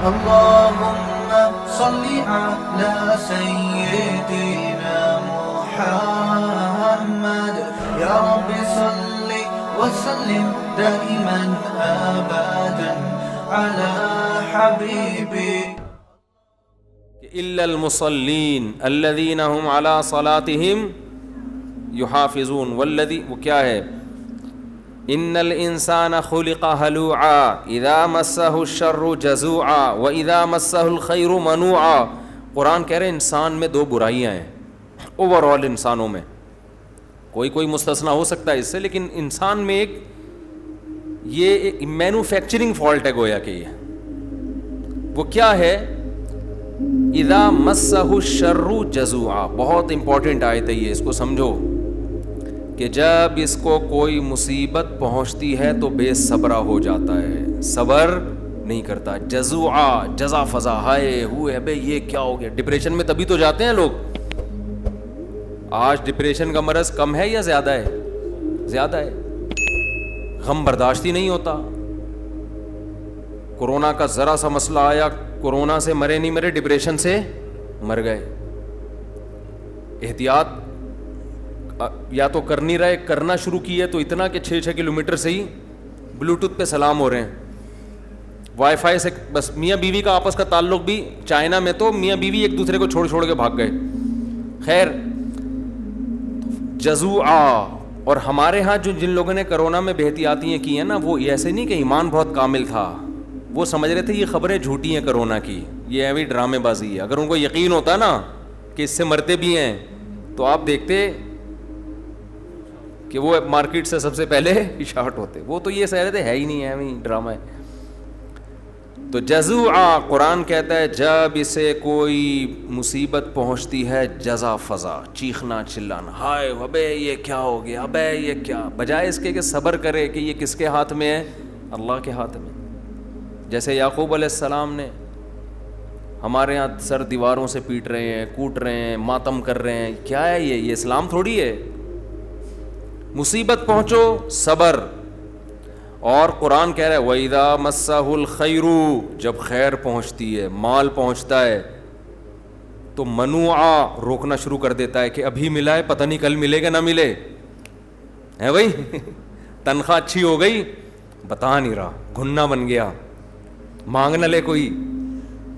اللهم صل على سيدنا محمد يا رب صل وسلم دائما أبدا على حبيبك إلا المصلين الذين هم على صلاتهم يحافظون والذي وہ کیا ہے ان الانسان خلق هلوعا اذا مسه الشر جزوعا واذا مسه الخير منوعا. قرآن کہہ رہے ہیں انسان میں دو برائیاں ہیں اوور آل انسانوں میں, کوئی مستثنا ہو سکتا ہے اس سے, لیکن انسان میں یہ مینوفیکچرنگ فالٹ ہے گویا کہ یہ وہ کیا ہے اذا مسہ الشر جزوعا. بہت امپورٹنٹ آیت ہے یہ, اس کو سمجھو کہ جب اس کو کوئی مصیبت پہنچتی ہے تو بے صبرا ہو جاتا ہے, صبر نہیں کرتا. جزوعا جزا فضا, ہائے ہوئے بے یہ کیا ہو گیا. ڈپریشن میں تبھی تو جاتے ہیں لوگ. آج ڈپریشن کا مرض کم ہے یا زیادہ ہے؟ زیادہ ہے. غم برداشت ہی نہیں ہوتا. کورونا کا ذرا سا مسئلہ آیا, کورونا سے مرے نہیں مرے, ڈپریشن سے مر گئے. احتیاط یا تو کر نہیں رہے, کرنا شروع کی ہے تو اتنا کہ 6 کلومیٹر سے ہی بلوٹوتھ پہ سلام ہو رہے ہیں, وائی فائی سے. بس میاں بیوی کا آپس کا تعلق بھی, چائنا میں تو میاں بیوی ایک دوسرے کو چھوڑ کے بھاگ گئے. خیر جزوعا. اور ہمارے ہاں جن لوگوں نے کرونا میں بے احتیاطیاں کی ہیں نا, وہ ایسے نہیں کہ ایمان بہت کامل تھا, وہ سمجھ رہے تھے یہ خبریں جھوٹی ہیں کرونا کی, یہ ایویں ڈرامے بازی ہے. اگر ان کو یقین ہوتا نا کہ اس سے مرتے بھی ہیں تو آپ دیکھتے کہ وہ مارکیٹ سے سب سے پہلے شارٹ ہوتے. وہ تو یہ سہ رہے تھے ہے ہی نہیں, ایویں ڈرامہ ہے. تو جزوعا قرآن کہتا ہے جب اسے کوئی مصیبت پہنچتی ہے جزا فضا, چیخنا چلانا, ہائے ابے یہ کیا ہو گیا, ابے یہ کیا, بجائے اس کے کہ صبر کرے کہ یہ کس کے ہاتھ میں ہے, اللہ کے ہاتھ میں. جیسے یعقوب علیہ السلام نے, ہمارے یہاں سر دیواروں سے پیٹ رہے ہیں, کوٹ رہے ہیں, ماتم کر رہے ہیں, کیا ہے یہ اسلام تھوڑی ہے. مصیبت پہنچو صبر. اور قرآن کہہ رہا ہے وَإِذَا مَسَّهُ الْخَيْرُ, جب خیر پہنچتی ہے, مال پہنچتا ہے تو منوعا, روکنا شروع کر دیتا ہے کہ ابھی ملا ہے, پتہ نہیں کل ملے گا نہ ملے. ہے بھائی تنخواہ اچھی ہو گئی, بتا نہیں رہا, گھننا بن گیا, مانگ نہ لے کوئی.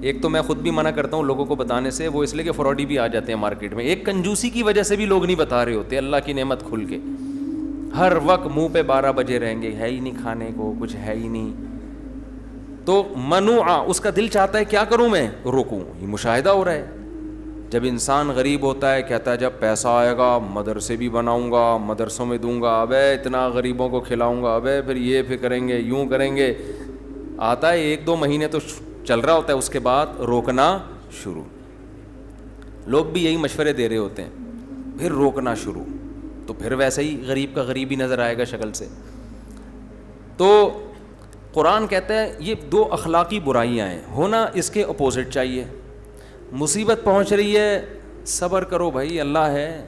ایک تو میں خود بھی منع کرتا ہوں لوگوں کو بتانے سے, وہ اس لیے کہ فراڈی بھی آ جاتے ہیں مارکیٹ میں. ایک کنجوسی کی وجہ سے بھی لوگ نہیں بتا رہے ہوتے اللہ کی نعمت کھل کے. ہر وقت منہ پہ 12 بجے رہیں گے, ہے ہی نہیں کھانے کو, کچھ ہے ہی نہیں. تو منوعا, اس کا دل چاہتا ہے کیا کروں میں, روکوں. یہ مشاہدہ ہو رہا ہے. جب انسان غریب ہوتا ہے کہتا ہے جب پیسہ آئے گا مدرسے بھی بناؤں گا, مدرسوں میں دوں گا, ابے اتنا غریبوں کو کھلاؤں گا, ابے پھر یہ پھر کریں گے, یوں کریں گے. آتا ہے 1-2 مہینے تو چل رہا ہوتا ہے, اس کے بعد روکنا شروع. لوگ بھی یہی مشورے دے رہے ہوتے ہیں, پھر روکنا شروع, تو پھر ویسے ہی غریب کا غریب ہی نظر آئے گا شکل سے. تو قرآن کہتا ہے یہ 2 اخلاقی برائیاں ہیں, ہونا اس کے اپوزٹ چاہیے. مصیبت پہنچ رہی ہے, صبر کرو بھائی, اللہ ہے,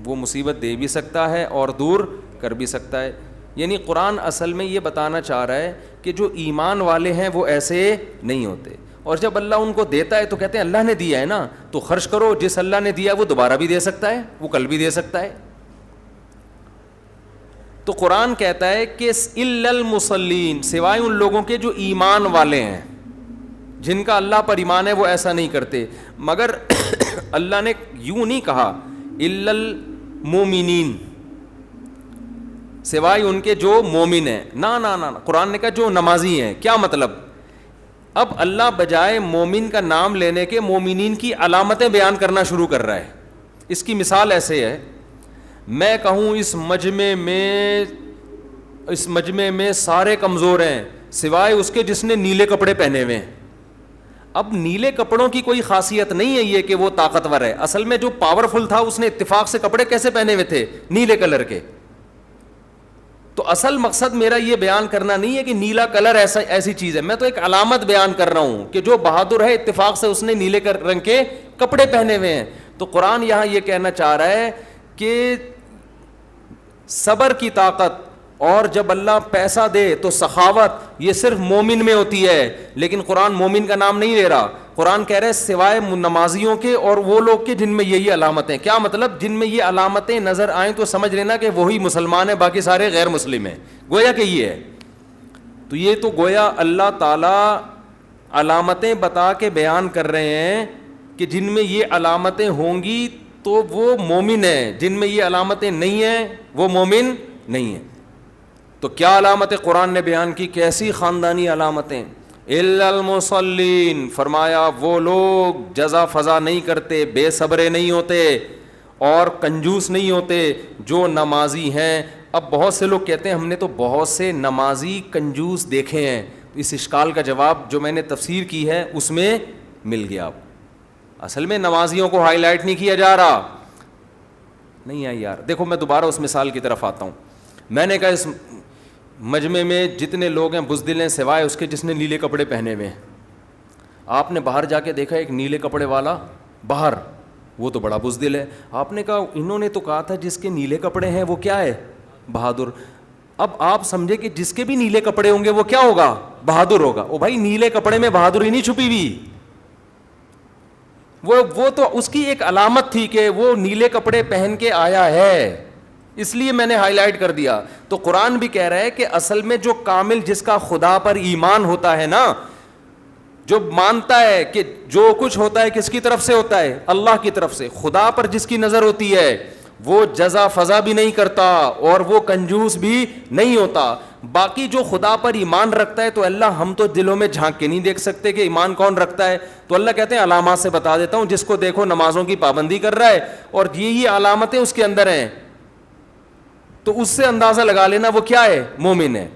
وہ مصیبت دے بھی سکتا ہے اور دور کر بھی سکتا ہے. یعنی قرآن اصل میں یہ بتانا چاہ رہا ہے کہ جو ایمان والے ہیں وہ ایسے نہیں ہوتے, اور جب اللہ ان کو دیتا ہے تو کہتے ہیں اللہ نے دیا ہے نا تو خرچ کرو, جس اللہ نے دیا وہ دوبارہ بھی دے سکتا ہے, وہ کل بھی دے سکتا ہے. تو قرآن کہتا ہے کہ الا المصلین, سوائے ان لوگوں کے جو ایمان والے ہیں, جن کا اللہ پر ایمان ہے, وہ ایسا نہیں کرتے. مگر اللہ نے یوں نہیں کہا الا المومنین, سوائے ان کے جو مومن ہیں, نہ قرآن نے کہا جو نمازی ہیں. کیا مطلب؟ اب اللہ بجائے مومن کا نام لینے کے مومنین کی علامتیں بیان کرنا شروع کر رہا ہے. اس کی مثال ایسے ہے, میں کہوں اس مجمع میں سارے کمزور ہیں سوائے اس کے جس نے نیلے کپڑے پہنے ہوئے ہیں. اب نیلے کپڑوں کی کوئی خاصیت نہیں ہے یہ کہ وہ طاقتور ہے, اصل میں جو پاورفل تھا اس نے اتفاق سے کپڑے کیسے پہنے ہوئے تھے, نیلے کلر کے. تو اصل مقصد میرا یہ بیان کرنا نہیں ہے کہ نیلا کلر ایسی چیز ہے, میں تو ایک علامت بیان کر رہا ہوں کہ جو بہادر ہے اتفاق سے اس نے نیلے رنگ کے کپڑے پہنے ہوئے ہیں. تو قرآن یہاں یہ کہنا چاہ رہا ہے کہ صبر کی طاقت اور جب اللہ پیسہ دے تو سخاوت یہ صرف مومن میں ہوتی ہے. لیکن قرآن مومن کا نام نہیں لے رہا. قرآن کہہ رہے ہیں سوائے نمازیوں کے اور وہ لوگ کے جن میں یہی علامتیں. کیا مطلب؟ جن میں یہ علامتیں نظر آئیں تو سمجھ لینا کہ وہی مسلمان ہے, باقی سارے غیر مسلم ہیں. گویا کہ یہ ہے. تو یہ تو گویا اللہ تعالیٰ علامتیں بتا کے بیان کر رہے ہیں کہ جن میں یہ علامتیں ہوں گی تو وہ مومن ہیں, جن میں یہ علامتیں نہیں ہیں وہ مومن نہیں ہیں. تو کیا علامتیں قرآن نے بیان کی؟ کیسی خاندانی علامتیں. الا المصلین, فرمایا وہ لوگ جزا فضا نہیں کرتے, بے صبرے نہیں ہوتے اور کنجوس نہیں ہوتے جو نمازی ہیں. اب بہت سے لوگ کہتے ہیں ہم نے تو بہت سے نمازی کنجوس دیکھے ہیں. اس اشکال کا جواب جو میں نے تفسیر کی ہے اس میں مل گیا. اصل میں نمازیوں کو ہائی لائٹ نہیں کیا جا رہا. نہیں ہے یار. دیکھو میں دوبارہ اس مثال کی طرف آتا ہوں. میں نے کہا اس مجمع میں جتنے لوگ ہیں بزدل ہیں سوائے اس کے جس نے نیلے کپڑے پہنے ہوئے ہیں. آپ نے باہر جا کے دیکھا ایک نیلے کپڑے والا باہر, وہ تو بڑا بزدل ہے. آپ نے کہا انہوں نے تو کہا تھا جس کے نیلے کپڑے ہیں وہ کیا ہے؟ بہادر. اب آپ سمجھے کہ جس کے بھی نیلے کپڑے ہوں گے وہ کیا ہوگا؟ بہادر ہوگا. او بھائی نیلے کپڑے میں بہادری نہیں چھپی ہوئی, وہ تو اس کی ایک علامت تھی کہ وہ نیلے کپڑے پہن کے آیا ہے, اس لیے میں نے ہائی لائٹ کر دیا. تو قرآن بھی کہہ رہا ہے کہ اصل میں جو کامل جس کا خدا پر ایمان ہوتا ہے نا, جو مانتا ہے کہ جو کچھ ہوتا ہے کس کی طرف سے ہوتا ہے؟ اللہ کی طرف سے. خدا پر جس کی نظر ہوتی ہے وہ جزا فضا بھی نہیں کرتا اور وہ کنجوس بھی نہیں ہوتا. باقی جو خدا پر ایمان رکھتا ہے تو اللہ ہم تو دلوں میں جھانک کے نہیں دیکھ سکتے کہ ایمان کون رکھتا ہے. تو اللہ کہتے ہیں علامات سے بتا دیتا ہوں, جس کو دیکھو نمازوں کی پابندی کر رہا ہے اور یہی علامتیں اس کے اندر ہیں تو اس سے اندازہ لگا لینا وہ کیا ہے؟ مومن ہے.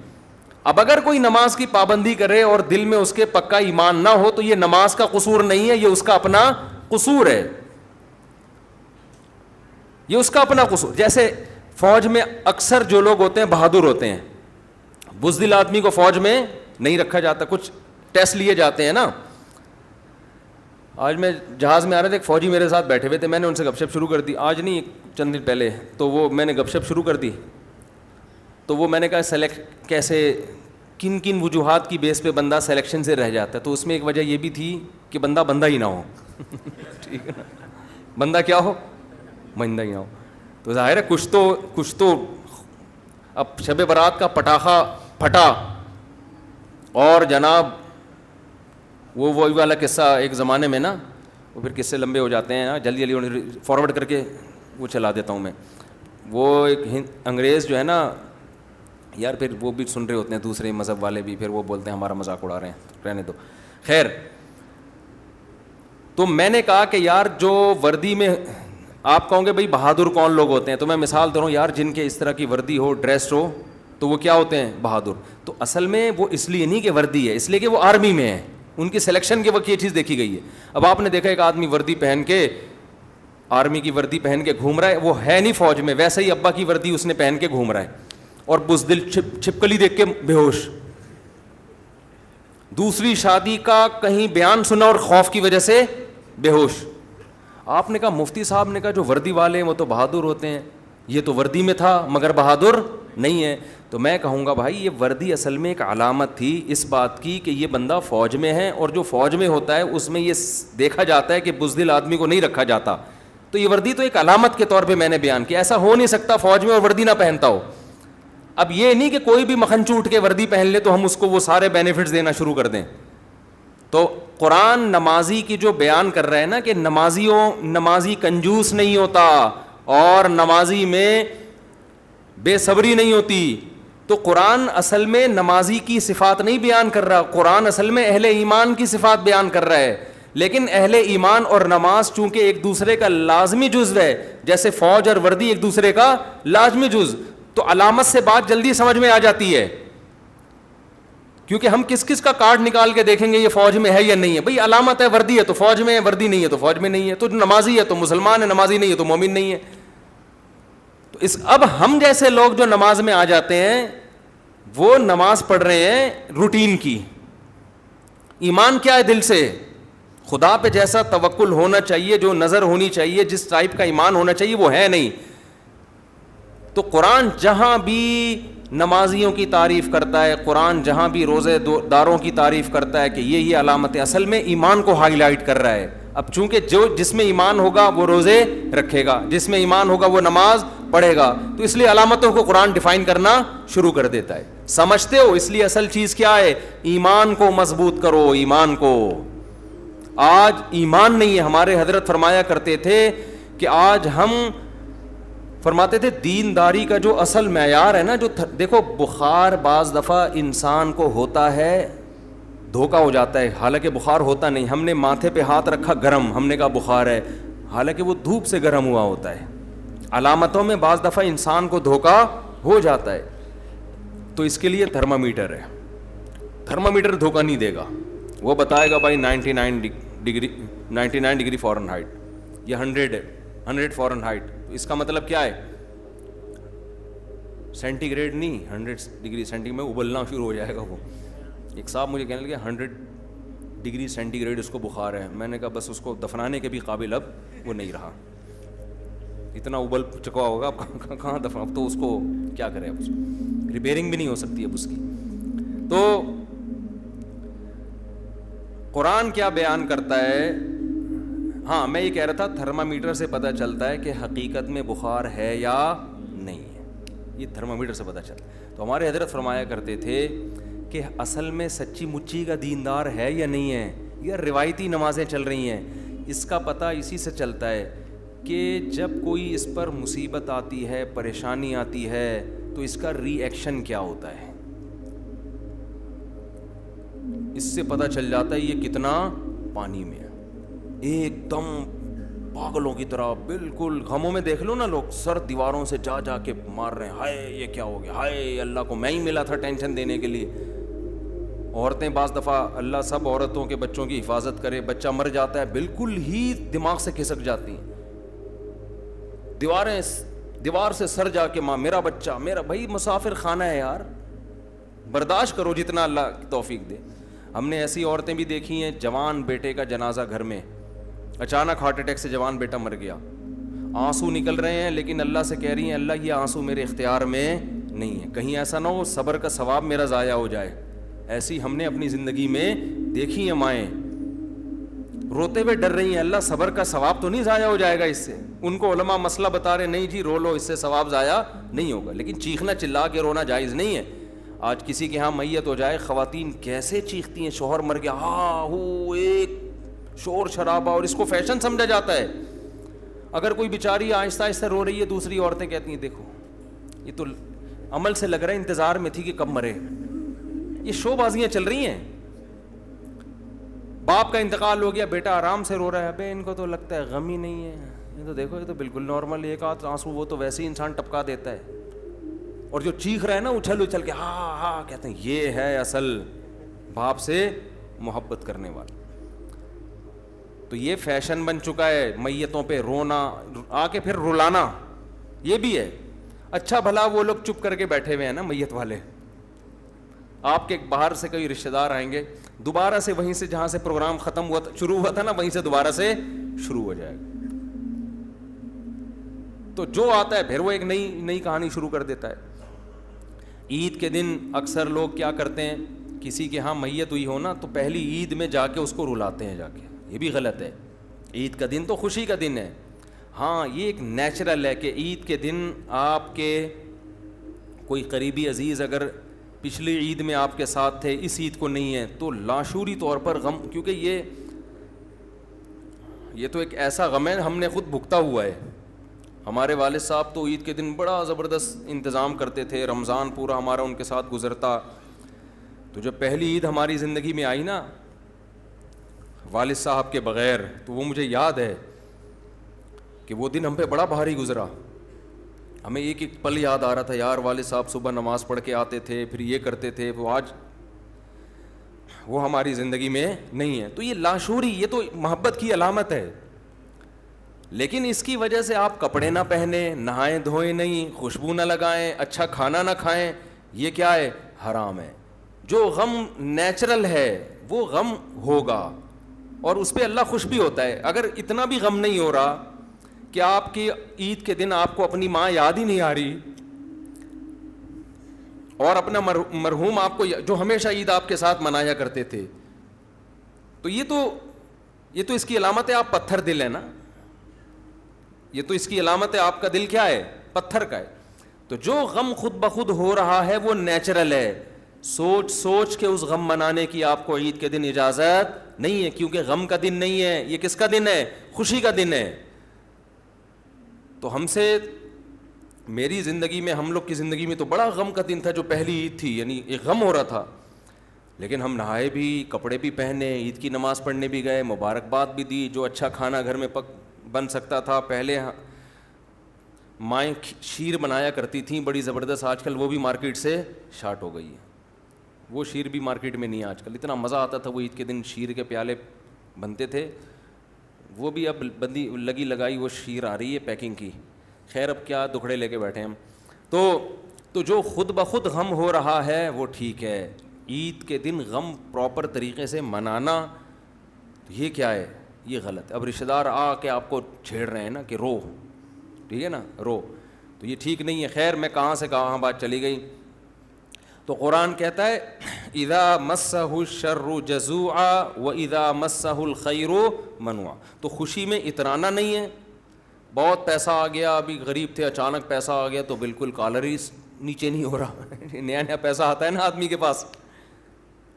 اب اگر کوئی نماز کی پابندی کرے اور دل میں اس کے پکا ایمان نہ ہو تو یہ نماز کا قصور نہیں ہے, یہ اس کا اپنا قصور ہے, یہ اس کا اپنا قصور. جیسے فوج میں اکثر جو لوگ ہوتے ہیں بہادر ہوتے ہیں, بزدل آدمی کو فوج میں نہیں رکھا جاتا, کچھ ٹیسٹ لیے جاتے ہیں نا. آج میں جہاز میں آ رہے تھے, ایک فوجی میرے ساتھ بیٹھے ہوئے تھے, میں نے ان سے گپ شپ شروع کر دی, آج نہیں چند دن پہلے. تو وہ میں نے گپ شپ شروع کر دی تو وہ میں نے کہا سلیکٹ کیسے کن کن وجوہات کی بیس پہ بندہ سلیکشن سے رہ جاتا ہے. تو اس میں ایک وجہ یہ بھی تھی کہ بندہ ہی نہ ہو. ٹھیک ہے نا, بندہ کیا ہو؟ بندہ ہی نہ ہو. تو ظاہر ہے کچھ تو اب شب برات کا پٹاخہ پھٹا اور جناب وہی والا قصہ ایک زمانے میں نا, وہ پھر قصے لمبے ہو جاتے ہیں, جلدی فارورڈ کر کے وہ چلا دیتا ہوں میں. وہ ایک انگریز جو ہے نا یار, پھر وہ بھی سن رہے ہوتے ہیں دوسرے مذہب والے بھی, پھر وہ بولتے ہیں ہمارا مذاق اڑا رہے ہیں, رہنے دو. خیر, تو میں نے کہا کہ یار جو وردی میں آپ کہوں گے بھائی بہادر کون لوگ ہوتے ہیں, تو میں مثال دے رہا ہوں یار, جن کے اس طرح کی وردی ہو, ڈریس ہو, تو وہ کیا ہوتے ہیں؟ بہادر. تو اصل میں وہ اس لیے نہیں کہ وردی ہے, اس لیے کہ وہ آرمی میں ہے, ان کی سلیکشن کے وقت یہ چیز دیکھی گئی ہے. اب آپ نے دیکھا ایک آدمی وردی پہن کے, آرمی کی وردی پہن کے گھوم رہا ہے, وہ ہے نہیں فوج میں, ویسے ہی ابا کی وردی اس نے پہن کے گھوم رہا ہے, اور بزدل چھپکلی دیکھ کے بے ہوش. دوسری شادی کا کہیں بیان سنا اور خوف کی وجہ سے بے ہوش. آپ نے کہا مفتی صاحب نے کہا جو وردی والے ہیں وہ تو بہادر ہوتے ہیں, یہ تو وردی میں تھا مگر بہادر نہیں ہے. تو میں کہوں گا بھائی یہ وردی اصل میں ایک علامت تھی اس بات کی کہ یہ بندہ فوج میں ہے, اور جو فوج میں ہوتا ہے اس میں یہ دیکھا جاتا ہے کہ بزدل آدمی کو نہیں رکھا جاتا. تو یہ وردی تو ایک علامت کے طور پہ میں نے بیان کیا. ایسا ہو نہیں سکتا فوج میں اور وردی نہ پہنتا ہو. اب یہ نہیں کہ کوئی بھی مکھن چوٹ کے وردی پہن لے تو ہم اس کو وہ سارے بینیفٹس دینا شروع کر دیں. تو قرآن نمازی کی جو بیان کر رہا ہے نا کہ نمازی کنجوس نہیں ہوتا اور نمازی میں بے صبری نہیں ہوتی, تو قرآن اصل میں نمازی کی صفات نہیں بیان کر رہا, قرآن اصل میں اہل ایمان کی صفات بیان کر رہا ہے. لیکن اہل ایمان اور نماز چونکہ ایک دوسرے کا لازمی جزو ہے, جیسے فوج اور وردی ایک دوسرے کا لازمی جزو, تو علامت سے بات جلدی سمجھ میں آ جاتی ہے. کیونکہ ہم کس کا کارڈ نکال کے دیکھیں گے یہ فوج میں ہے یا نہیں ہے. بھئی علامت ہے وردی ہے تو فوج میں ہے, وردی نہیں ہے تو فوج میں نہیں ہے. تو نمازی ہے تو مسلمان ہے, نمازی نہیں ہے تو مومن نہیں ہے. تو اب ہم جیسے لوگ جو نماز میں آ جاتے ہیں وہ نماز پڑھ رہے ہیں روٹین کی. ایمان کیا ہے؟ دل سے خدا پہ جیسا توکل ہونا چاہیے, جو نظر ہونی چاہیے, جس ٹائپ کا ایمان ہونا چاہیے وہ ہے نہیں. تو قرآن جہاں بھی نمازیوں کی تعریف کرتا ہے, قرآن جہاں بھی روزے داروں کی تعریف کرتا ہے کہ یہ علامتیں, اصل میں ایمان کو ہائی لائٹ کر رہا ہے. اب چونکہ جس میں ایمان ہوگا وہ روزے رکھے گا, جس میں ایمان ہوگا وہ نماز پڑھے گا, تو اس لیے علامتوں کو قرآن ڈیفائن کرنا شروع کر دیتا ہے. سمجھتے ہو؟ اس لیے اصل چیز کیا ہے؟ ایمان کو مضبوط کرو, ایمان کو. آج ایمان نہیں ہے. ہمارے حضرت فرمایا کرتے تھے کہ آج ہم فرماتے تھے دینداری کا جو اصل معیار ہے نا, جو دیکھو بخار بعض دفعہ انسان کو ہوتا ہے, دھوکا ہو جاتا ہے, حالانکہ بخار ہوتا نہیں. ہم نے ماتھے پہ ہاتھ رکھا, گرم, ہم نے کہا بخار ہے, حالانکہ وہ دھوپ سے گرم ہوا ہوتا ہے. علامتوں میں بعض دفعہ انسان کو دھوکا ہو جاتا ہے, تو اس کے لیے تھرمامیٹر ہے. تھرمامیٹر دھوکا نہیں دے گا, وہ بتائے گا بھائی 99 ڈگری فارن ہائٹ یا 100 فارن ہائٹ. اس کا مطلب کیا ہے؟ سینٹی گریڈ نہیں, 100 ڈگری سینٹی میں ابلنا شروع ہو جائے گا. وہ ایک صاحب مجھے کہنے لگے 100 ڈگری سینٹی گریڈ اس کو بخار ہے. میں نے کہا بس اس کو دفنانے کے بھی قابل اب وہ نہیں رہا, اتنا ابل چکا ہوگا, اب کہاں دفن, اب تو اس کو کیا کرے, اب ریپیئرنگ بھی نہیں ہو سکتی اب اس کی. تو قرآن کیا بیان کرتا ہے؟ ہاں میں یہ کہہ رہا تھا تھرمامیٹر سے پتہ چلتا ہے کہ حقیقت میں بخار ہے یا نہیں ہے, یہ تھرمامیٹر سے پتہ چلتا ہے. تو ہمارے حضرت فرمایا کرتے تھے کہ اصل میں سچی مچی کا دیندار ہے یا نہیں ہے, یا روایتی نمازیں چل رہی ہیں. اس کا پتہ اسی سے چلتا ہے کہ جب کوئی اس پر مصیبت آتی ہے, پریشانی آتی ہے, تو اس کا ری ایکشن کیا ہوتا ہے. اس سے پتہ چل جاتا ہے یہ کتنا پانی میں ہے. ایک دم پاگلوں کی طرح بالکل غموں میں دیکھ لو نا, لوگ سر دیواروں سے جا جا کے مار رہے ہیں, ہائے یہ کیا ہو گیا, ہائے اللہ کو میں ہی ملا تھا ٹینشن دینے کے لیے. عورتیں بعض دفعہ, اللہ سب عورتوں کے بچوں کی حفاظت کرے, بچہ مر جاتا ہے بالکل ہی دماغ سے کھسک جاتی ہیں, دیوار سے سر جا کے ماں میرا بچہ, میرا بھائی مسافر خانہ ہے یار, برداشت کرو جتنا اللہ کی توفیق دے. ہم نے ایسی عورتیں بھی دیکھی ہیں, جوان بیٹے کا جنازہ گھر میں, اچانک ہارٹ اٹیک سے جوان بیٹا مر گیا, آنسو نکل رہے ہیں, لیکن اللہ سے کہہ رہی ہیں اللہ یہ آنسو میرے اختیار میں نہیں ہے, کہیں ایسا نہ ہو صبر کا ثواب میرا ضائع ہو جائے. ایسی ہم نے اپنی زندگی میں دیکھی ہیں مائیں, روتے ہوئے ڈر رہی ہیں اللہ صبر کا ثواب تو نہیں ضائع ہو جائے گا اس سے. ان کو علماء مسئلہ بتا رہے نہیں جی رو لو, اس سے ثواب ضائع نہیں ہوگا. لیکن چیخنا چلا کے رونا جائز نہیں ہے. آج کسی کے ہاں میت ہو جائے, خواتین کیسے چیختی ہیں, شوہر مر گیا, ہاں ہو ایک شور شرابہ, اور اس کو فیشن سمجھا جاتا ہے. اگر کوئی بیچاری آہستہ آہستہ رو رہی ہے, دوسری عورتیں کہتی ہیں دیکھو یہ تو عمل سے لگ رہا ہے انتظار میں تھی کہ کب مرے. یہ شو بازیاں چل رہی ہیں. باپ کا انتقال ہو گیا, بیٹا آرام سے رو رہا ہے, ابے ان کو تو لگتا ہے غم ہی نہیں ہے, یہ تو دیکھو یہ تو بالکل نارمل, ایک آدھ آنسو وہ تو ویسے ہی انسان ٹپکا دیتا ہے. اور جو چیخ رہا ہے نا اچھل اچھل کے ہاں ہاں کہتے ہیں, یہ ہے اصل باپ سے محبت کرنے والا. تو یہ فیشن بن چکا ہے میتوں پہ رونا, آ کے پھر رلانا, یہ بھی ہے. اچھا بھلا وہ لوگ چپ کر کے بیٹھے ہوئے ہیں نا میت والے, آپ کے باہر سے کوئی رشتہ دار آئیں گے, دوبارہ سے وہیں سے جہاں سے پروگرام ختم ہوا شروع ہوا تھا نا, وہیں سے دوبارہ سے شروع ہو جائے گا. تو جو آتا ہے پھر وہ ایک نئی کہانی شروع کر دیتا ہے. عید کے دن اکثر لوگ کیا کرتے ہیں, کسی کے ہاں میت ہوئی ہو نا تو پہلی عید میں جا کے اس کو رلاتے ہیں جا کے, یہ بھی غلط ہے. عید کا دن تو خوشی کا دن ہے. ہاں یہ ایک نیچرل ہے کہ عید کے دن آپ کے کوئی قریبی عزیز اگر پچھلی عید میں آپ کے ساتھ تھے, اس عید کو نہیں ہے, تو لاشعوری طور پر غم, کیونکہ یہ تو ایک ایسا غم ہے ہم نے خود بھگتا ہوا ہے. ہمارے والد صاحب تو عید کے دن بڑا زبردست انتظام کرتے تھے, رمضان پورا ہمارا ان کے ساتھ گزرتا. تو جب پہلی عید ہماری زندگی میں آئی نا والد صاحب کے بغیر, تو وہ مجھے یاد ہے کہ وہ دن ہم پہ بڑا بھاری گزرا. ہمیں ایک ایک پل یاد آ رہا تھا, یار والد صاحب صبح نماز پڑھ کے آتے تھے, پھر یہ کرتے تھے, وہ آج وہ ہماری زندگی میں نہیں ہے. تو یہ لاشعوری, یہ تو محبت کی علامت ہے. لیکن اس کی وجہ سے آپ کپڑے نہ پہنیں, نہائیں دھوئیں نہیں, خوشبو نہ لگائیں, اچھا کھانا نہ کھائیں, یہ کیا ہے؟ حرام ہے. جو غم نیچرل ہے وہ غم ہوگا, اور اس پہ اللہ خوش بھی ہوتا ہے. اگر اتنا بھی غم نہیں ہو رہا کہ آپ کی عید کے دن آپ کو اپنی ماں یاد ہی نہیں آ رہی, اور اپنا مرحوم آپ کو جو ہمیشہ عید آپ کے ساتھ منایا کرتے تھے, تو یہ تو اس کی علامت ہے آپ پتھر دل ہے نا, یہ تو اس کی علامت ہے آپ کا دل کیا ہے, پتھر کا ہے. تو جو غم خود بخود ہو رہا ہے وہ نیچرل ہے, سوچ سوچ کے اس غم منانے کی آپ کو عید کے دن اجازت نہیں ہے, کیونکہ غم کا دن نہیں ہے, یہ کس کا دن ہے, خوشی کا دن ہے. تو ہم سے, میری زندگی میں, ہم لوگ کی زندگی میں تو بڑا غم کا دن تھا جو پہلی عید تھی, یعنی ایک غم ہو رہا تھا, لیکن ہم نہائے بھی, کپڑے بھی پہنے, عید کی نماز پڑھنے بھی گئے, مبارکباد بھی دی, جو اچھا کھانا گھر میں بن سکتا تھا. پہلے مائیں شیر بنایا کرتی تھیں بڑی زبردست, آج کل وہ بھی مارکیٹ سے شارٹ ہو گئی ہے, وہ شیر بھی مارکیٹ میں نہیں ہے آج کل. اتنا مزہ آتا تھا وہ عید کے دن, شیر کے پیالے بنتے تھے, وہ بھی اب بندی لگی لگائی وہ شیر آ رہی ہے پیکنگ کی. خیر اب کیا دکھڑے لے کے بیٹھے ہم. تو جو خود بخود غم ہو رہا ہے وہ ٹھیک ہے, عید کے دن غم پراپر طریقے سے منانا یہ کیا ہے, یہ غلط ہے. اب رشتہ دار آ کے آپ کو چھیڑ رہے ہیں نا کہ رو, ٹھیک ہے نا, رو, تو یہ ٹھیک نہیں ہے. خیر میں کہاں سے کہاں بات چلی گئی. تو قرآن کہتا ہے اذا مسہ الشر جزوعا واذا مسہ الخیر منوعا. تو خوشی میں اترانا نہیں ہے, بہت پیسہ آ گیا, ابھی غریب تھے اچانک پیسہ آ گیا تو بالکل کالر ہی نیچے نہیں ہو رہا. نیا نیا پیسہ آتا ہے نا آدمی کے پاس,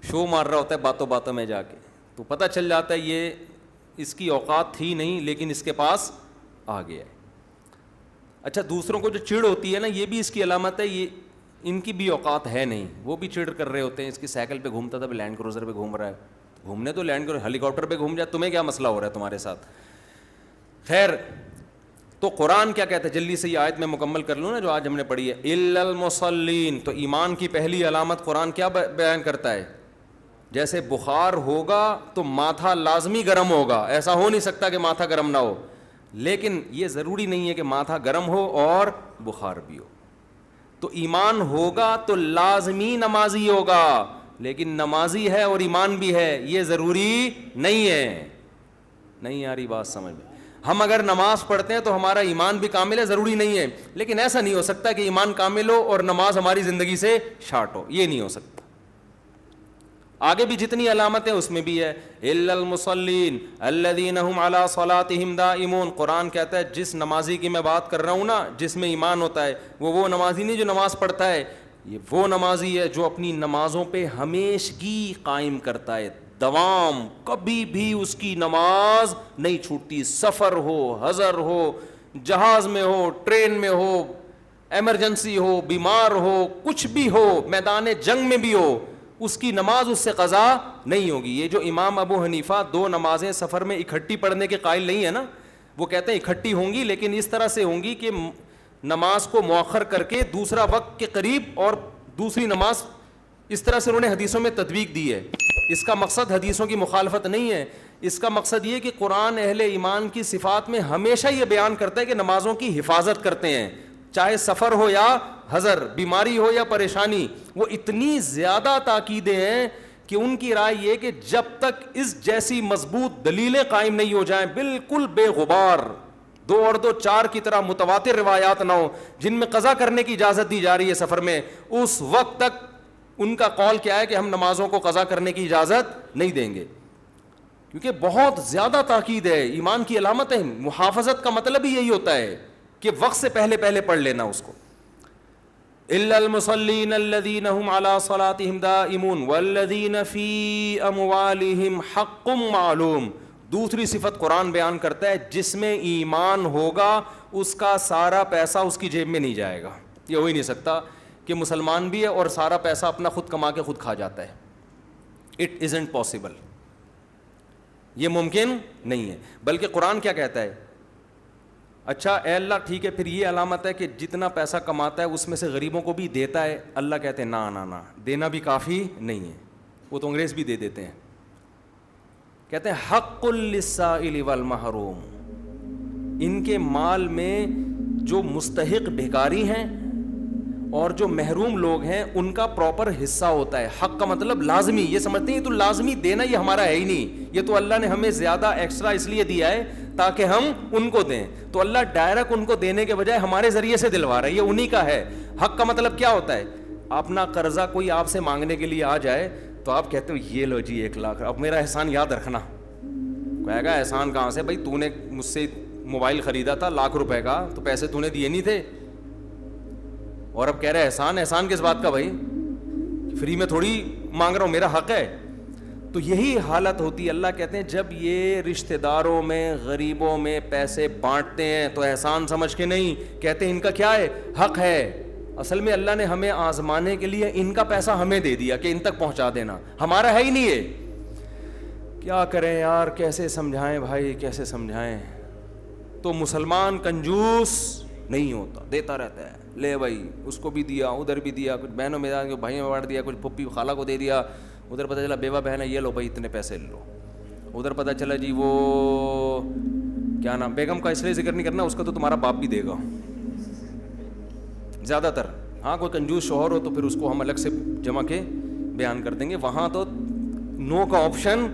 شو مار رہا ہوتا ہے باتوں باتوں میں جا کے, تو پتہ چل جاتا ہے یہ اس کی اوقات تھی نہیں لیکن اس کے پاس آ گیا ہے. اچھا دوسروں کو جو چڑ ہوتی ہے نا, یہ بھی اس کی علامت ہے, یہ ان کی بھی اوقات ہے نہیں, وہ بھی چڑ کر رہے ہوتے ہیں. اس کی سائیکل پہ گھومتا تھا, لینڈ کروزر پہ گھوم رہا ہے, گھومنے تو لینڈ کروزر, ہیلی کاپٹر پہ گھوم جائے, تمہیں کیا مسئلہ ہو رہا ہے تمہارے ساتھ. خیر تو قرآن کیا کہتا ہے, جلدی سے یہ آیت میں مکمل کر لوں نا جو آج ہم نے پڑھی ہے. الا المصلین, تو ایمان کی پہلی علامت قرآن کیا بیان کرتا ہے, جیسے بخار ہوگا تو ماتھا لازمی گرم ہوگا, ایسا ہو نہیں سکتا کہ ماتھا گرم نہ ہو, لیکن یہ ضروری نہیں ہے کہ ماتھا گرم ہو اور بخار بھی ہو. تو ایمان ہوگا تو لازمی نمازی ہوگا, لیکن نمازی ہے اور ایمان بھی ہے یہ ضروری نہیں ہے. نہیں آ رہی بات سمجھ میں. ہم اگر نماز پڑھتے ہیں تو ہمارا ایمان بھی کامل ہے, ضروری نہیں ہے, لیکن ایسا نہیں ہو سکتا کہ ایمان کامل ہو اور نماز ہماری زندگی سے شارٹ ہو, یہ نہیں ہو سکتا. آگے بھی جتنی علامتیں اس میں بھی ہے الا المصلین الذین هم علی صلاتهم دائمون. قرآن کہتا ہے جس نمازی کی میں بات کر رہا ہوں نا, جس میں ایمان ہوتا ہے, وہ نمازی نہیں جو نماز پڑھتا ہے, یہ وہ نمازی ہے جو اپنی نمازوں پہ ہمیشگی قائم کرتا ہے, دوام, کبھی بھی اس کی نماز نہیں چھوٹتی. سفر ہو, حضر ہو, جہاز میں ہو, ٹرین میں ہو, ایمرجنسی ہو, بیمار ہو, کچھ بھی ہو, میدان جنگ میں بھی ہو, اس کی نماز اس سے قضا نہیں ہوگی. یہ جو امام ابو حنیفہ 2 نمازیں سفر میں اکٹھی پڑھنے کے قائل نہیں ہے نا, وہ کہتے ہیں اکٹھی ہوں گی لیکن اس طرح سے ہوں گی کہ نماز کو مؤخر کر کے دوسرا وقت کے قریب اور دوسری نماز, اس طرح سے انہوں نے حدیثوں میں تطبیق دی ہے. اس کا مقصد حدیثوں کی مخالفت نہیں ہے, اس کا مقصد یہ کہ قرآن اہل ایمان کی صفات میں ہمیشہ یہ بیان کرتا ہے کہ نمازوں کی حفاظت کرتے ہیں, چاہے سفر ہو یا حضر, بیماری ہو یا پریشانی. وہ اتنی زیادہ تاکیدیں ہیں کہ ان کی رائے یہ کہ جب تک اس جیسی مضبوط دلیلیں قائم نہیں ہو جائیں, بالکل بے غبار 2 اور 2 4 کی طرح متواتر روایات نہ ہو جن میں قضا کرنے کی اجازت دی جا رہی ہے سفر میں, اس وقت تک ان کا قول کیا ہے کہ ہم نمازوں کو قضا کرنے کی اجازت نہیں دیں گے, کیونکہ بہت زیادہ تاکید ہے. ایمان کی علامت ہے, محافظت کا مطلب ہی یہی ہوتا ہے کہ وقت سے پہلے پڑھ لینا اس کو. الا المصلین الذین هم علی صلاتهم دائمون والذین فی اموالہم حق معلوم. دوسری صفت قرآن بیان کرتا ہے, جس میں ایمان ہوگا اس کا سارا پیسہ اس کی جیب میں نہیں جائے گا. یہ ہو ہی نہیں سکتا کہ مسلمان بھی ہے اور سارا پیسہ اپنا خود کما کے خود کھا جاتا ہے. اٹ ازنٹ پاسبل, یہ ممکن نہیں ہے. بلکہ قرآن کیا کہتا ہے, اچھا اے اللہ ٹھیک ہے, پھر یہ علامت ہے کہ جتنا پیسہ کماتا ہے اس میں سے غریبوں کو بھی دیتا ہے. اللہ کہتے ہیں نا, دینا بھی کافی نہیں ہے, وہ تو انگریز بھی دے دیتے ہیں. کہتے ہیں حق للسائل والمحروم, ان کے مال میں جو مستحق بھکاری ہیں اور جو محروم لوگ ہیں ان کا پراپر حصہ ہوتا ہے. حق کا مطلب لازمی, یہ سمجھتے ہیں تو لازمی دینا یہ ہمارا ہے ہی نہیں, یہ تو اللہ نے ہمیں زیادہ ایکسٹرا اس لیے دیا ہے تاکہ ہم ان کو دیں. تو اللہ ڈائریکٹ ان کو دینے کے بجائے ہمارے ذریعے سے دلوا رہا ہے, یہ انہی کا ہے. حق کا مطلب کیا ہوتا ہے, اپنا قرضہ کوئی آپ سے مانگنے کے لیے آ جائے تو آپ کہتے ہو یہ لو جی 1 لاکھ, اب میرا احسان یاد رکھنا. کہے گا احسان کہاں سے بھائی, تو نے مجھ سے موبائل خریدا تھا 1 لاکھ روپے کا, تو پیسے تو نے دیے نہیں تھے, اور اب کہہ رہے احسان. احسان کس بات کا بھائی, فری میں تھوڑی مانگ رہا ہوں, میرا حق ہے. تو یہی حالت ہوتی ہے. اللہ کہتے ہیں جب یہ رشتہ داروں میں, غریبوں میں پیسے بانٹتے ہیں تو احسان سمجھ کے نہیں, کہتے ہیں ان کا کیا ہے, حق ہے. اصل میں اللہ نے ہمیں آزمانے کے لیے ان کا پیسہ ہمیں دے دیا کہ ان تک پہنچا دینا, ہمارا ہے ہی نہیں ہے. کیا کریں یار, کیسے سمجھائیں بھائی, کیسے سمجھائیں. تو مسلمان کنجوس نہیں ہوتا, دیتا رہتا ہے. لے بھائی اس کو بھی دیا, ادھر بھی دیا, کچھ بہنوں میں بھائیوں میں بانٹ دیا, کچھ پھپھی خالہ کو دے دیا, ادھر پتہ چلا بیوہ بہن ہے, یہ لو بھائی اتنے پیسے لے لو. ادھر پتہ چلا جی وہ کیا نام, بیگم کا اس لیے ذکر نہیں کرنا, اس کا تو تمہارا باپ بھی دے گا زیادہ تر. ہاں کوئی کنجوس شوہر ہو تو پھر اس کو ہم الگ سے جمع کے بیان کر دیں گے. وہاں تو نو کا آپشن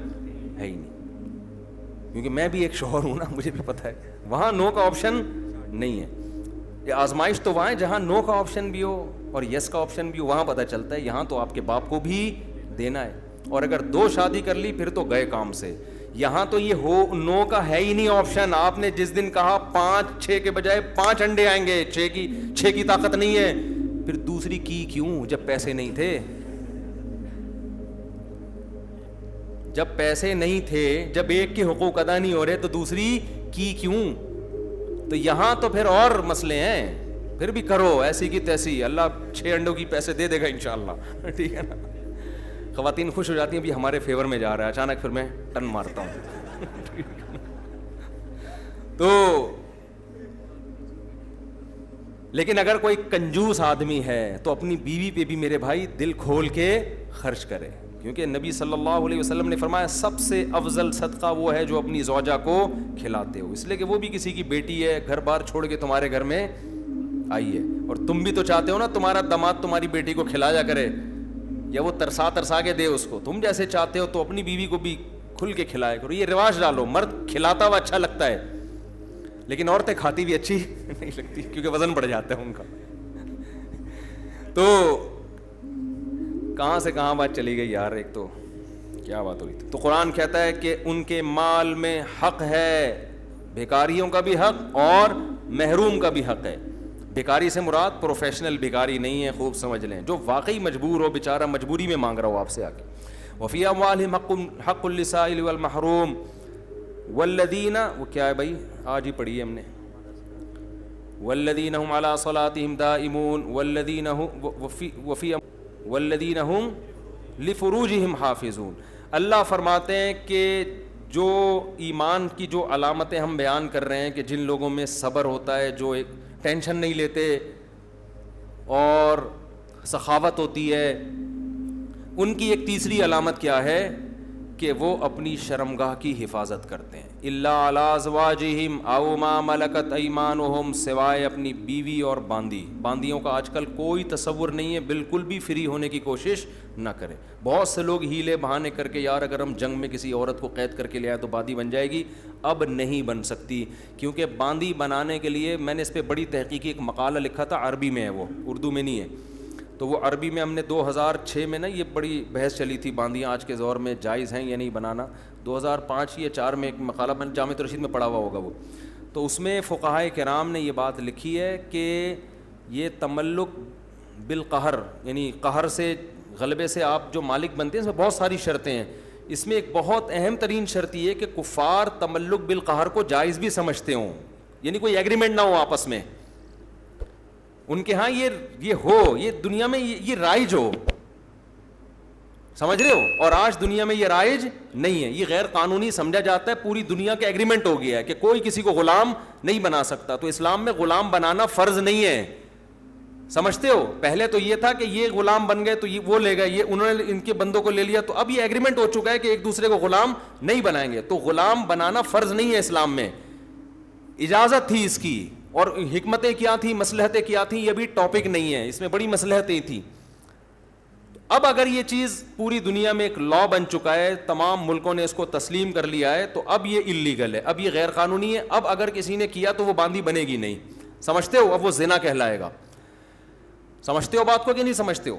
ہے ہی نہیں, کیونکہ میں بھی ایک شوہر ہوں نا, مجھے بھی پتہ ہے وہاں نو کا آپشن نہیں ہے. یہ آزمائش تو وہاں ہے جہاں نو کا آپشن بھی ہو اور یس کا آپشن بھی ہو, وہاں پتہ چلتا ہے. یہاں تو آپ کے باپ کو بھی دینا ہے, اور اگر 2 شادی کر لی پھر تو گئے کام سے. یہاں تو یہ ہو نو کا ہے ہی نہیں آپشن. آپ نے جس دن کہا 5-6 کے بجائے 5 انڈے آئیں گے, 6 کی طاقت نہیں ہے, پھر دوسری کی کیوں جب پیسے نہیں تھے. جب پیسے نہیں تھے, جب ایک کے حقوق ادا نہیں ہو رہے تو دوسری کی کیوں. تو یہاں تو پھر اور مسئلے ہیں, پھر بھی کرو ایسی کی تیسی, اللہ 6 انڈوں کی پیسے دے دے گا انشاءاللہ, ٹھیک ہے نا. خواتین خوش ہو جاتی ہیں بھی ہمارے فیور میں جا رہا ہے, اچانک پھر میں ٹن مارتا ہوں. تو لیکن اگر کوئی کنجوس آدمی ہے تو اپنی بیوی پہ بھی میرے بھائی دل کھول کے خرچ کرے, کیونکہ نبی صلی اللہ علیہ وسلم نے فرمایا سب سے افضل صدقہ وہ ہے جو اپنی زوجہ کو کھلاتے ہو. اس لیے کہ وہ بھی کسی کی بیٹی ہے, گھر بار چھوڑ کے تمہارے گھر میں آئی ہے, اور تم بھی تو چاہتے ہو نا تمہارا داماد تمہاری بیٹی کو کھلایا کرے, یا وہ ترسا کے دے اس کو. تم جیسے چاہتے ہو تو اپنی بیوی کو بھی کھل کے کھلایا کرو. یہ رواج ڈالو, مرد کھلاتا ہوا اچھا لگتا ہے, لیکن عورتیں کھاتی بھی اچھی نہیں لگتی, کیونکہ وزن بڑھ جاتا ہے ان کا. تو کہاں سے کہاں بات چلی گئی یار, ایک تو کیا بات ہوئی تھی. تو قرآن کہتا ہے کہ ان کے مال میں حق ہے, بھکاریوں کا بھی حق اور محروم کا بھی حق ہے. بھکاری سے مراد پروفیشنل بھکاری نہیں ہے, خوب سمجھ لیں, جو واقعی مجبور ہو, بیچارہ مجبوری میں مانگ رہا ہو آپ سے آ کے. وفی اموالہم حق للسائل والمحروم والذین, وہ کیا ہے بھائی, آج ہی پڑھی ہے ہم نے, والذین هم علی صلاتہم دائمون والذین هم لفروجہم حافظون. اللہ فرماتے ہیں کہ جو ایمان کی جو علامتیں ہم بیان کر رہے ہیں, کہ جن لوگوں میں صبر ہوتا ہے, جو ایک ٹینشن نہیں لیتے اور سخاوت ہوتی ہے, ان کی ایک تیسری علامت کیا ہے کہ وہ اپنی شرمگاہ کی حفاظت کرتے ہیں. الا علی ازواجہم او ما ملکت ایمانہم, سوائے اپنی بیوی اور باندی. باندیوں کا آج کل کوئی تصور نہیں ہے, بالکل بھی فری ہونے کی کوشش نہ کریں. بہت سے لوگ ہیلے بہانے کر کے یار اگر ہم جنگ میں کسی عورت کو قید کر کے لے آئے تو باندی بن جائے گی. اب نہیں بن سکتی, کیونکہ باندی بنانے کے لیے میں نے اس پہ بڑی تحقیقی ایک مقالہ لکھا تھا, عربی میں ہے وہ, اردو میں نہیں ہے. تو وہ عربی میں ہم نے 2006 میں نا یہ بڑی بحث چلی تھی, باندیاں آج کے دور میں جائز ہیں یا نہیں بنانا. 2005 یا 4 میں ایک مقالہ میں نے جامعۃ الرشید میں پڑھا ہوا ہوگا وہ. تو اس میں فقہائے کرام نے یہ بات لکھی ہے کہ یہ تملک بالقہر, یعنی قہر سے, غلبے سے آپ جو مالک بنتے ہیں, اس میں بہت ساری شرطیں ہیں. اس میں ایک بہت اہم ترین شرط یہ ہے کہ کفار تملک بالقہر کو جائز بھی سمجھتے ہوں, یعنی کوئی ایگریمنٹ نہ ہو آپس میں, ان کے ہاں یہ ہو, یہ دنیا میں یہ رائج ہو, سمجھ رہے ہو. اور آج دنیا میں یہ رائج نہیں ہے, یہ غیر قانونی سمجھا جاتا ہے. پوری دنیا کا ایگریمنٹ ہو گیا ہے کہ کوئی کسی کو غلام نہیں بنا سکتا. تو اسلام میں غلام بنانا فرض نہیں ہے, سمجھتے ہو. پہلے تو یہ تھا کہ یہ غلام بن گئے تو یہ وہ لے گئے, یہ انہوں نے ان کے بندوں کو لے لیا, تو اب یہ ایگریمنٹ ہو چکا ہے کہ ایک دوسرے کو غلام نہیں بنائیں گے. تو غلام بنانا فرض نہیں ہے اسلام میں, اجازت تھی اس کی, اور حکمتیں کیا تھیں, مصلحتیں کیا تھیں, یہ بھی ٹاپک نہیں ہے, اس میں بڑی مصلحتیں تھیں. اب اگر یہ چیز پوری دنیا میں ایک لا بن چکا ہے, تمام ملکوں نے اس کو تسلیم کر لیا ہے, تو اب یہ اللیگل ہے, اب یہ غیر قانونی ہے. اب اگر کسی نے کیا تو وہ باندی بنے گی نہیں, سمجھتے ہو, اب وہ زنا کہلائے گا. سمجھتے ہو بات کو کہ نہیں سمجھتے ہو؟